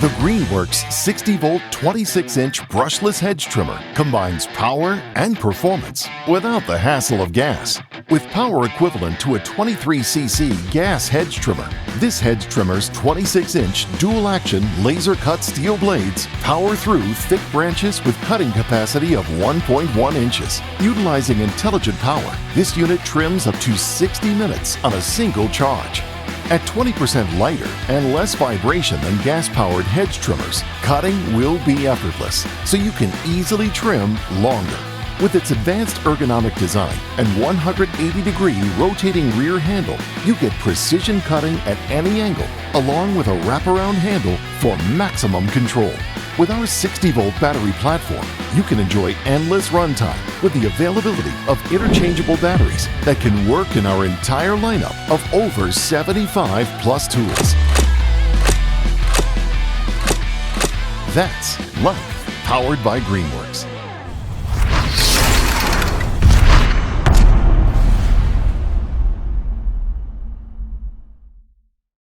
The Greenworks 60-volt 26-inch brushless hedge trimmer combines power and performance without the hassle of gas. With power equivalent to a 23cc gas hedge trimmer, this hedge trimmer's 26-inch dual-action laser-cut steel blades power through thick branches with cutting capacity of 1.1 inches. Utilizing intelligent power, this unit trims up to 60 minutes on a single charge. At 20% lighter and less vibration than gas-powered hedge trimmers, cutting will be effortless, so you can easily trim longer. With its advanced ergonomic design and 180-degree rotating rear handle, you get precision cutting at any angle, along with a wraparound handle for maximum control. With our 60-volt battery platform, you can enjoy endless runtime with the availability of interchangeable batteries that can work in our entire lineup of over 75 plus tools. That's life powered by Greenworks.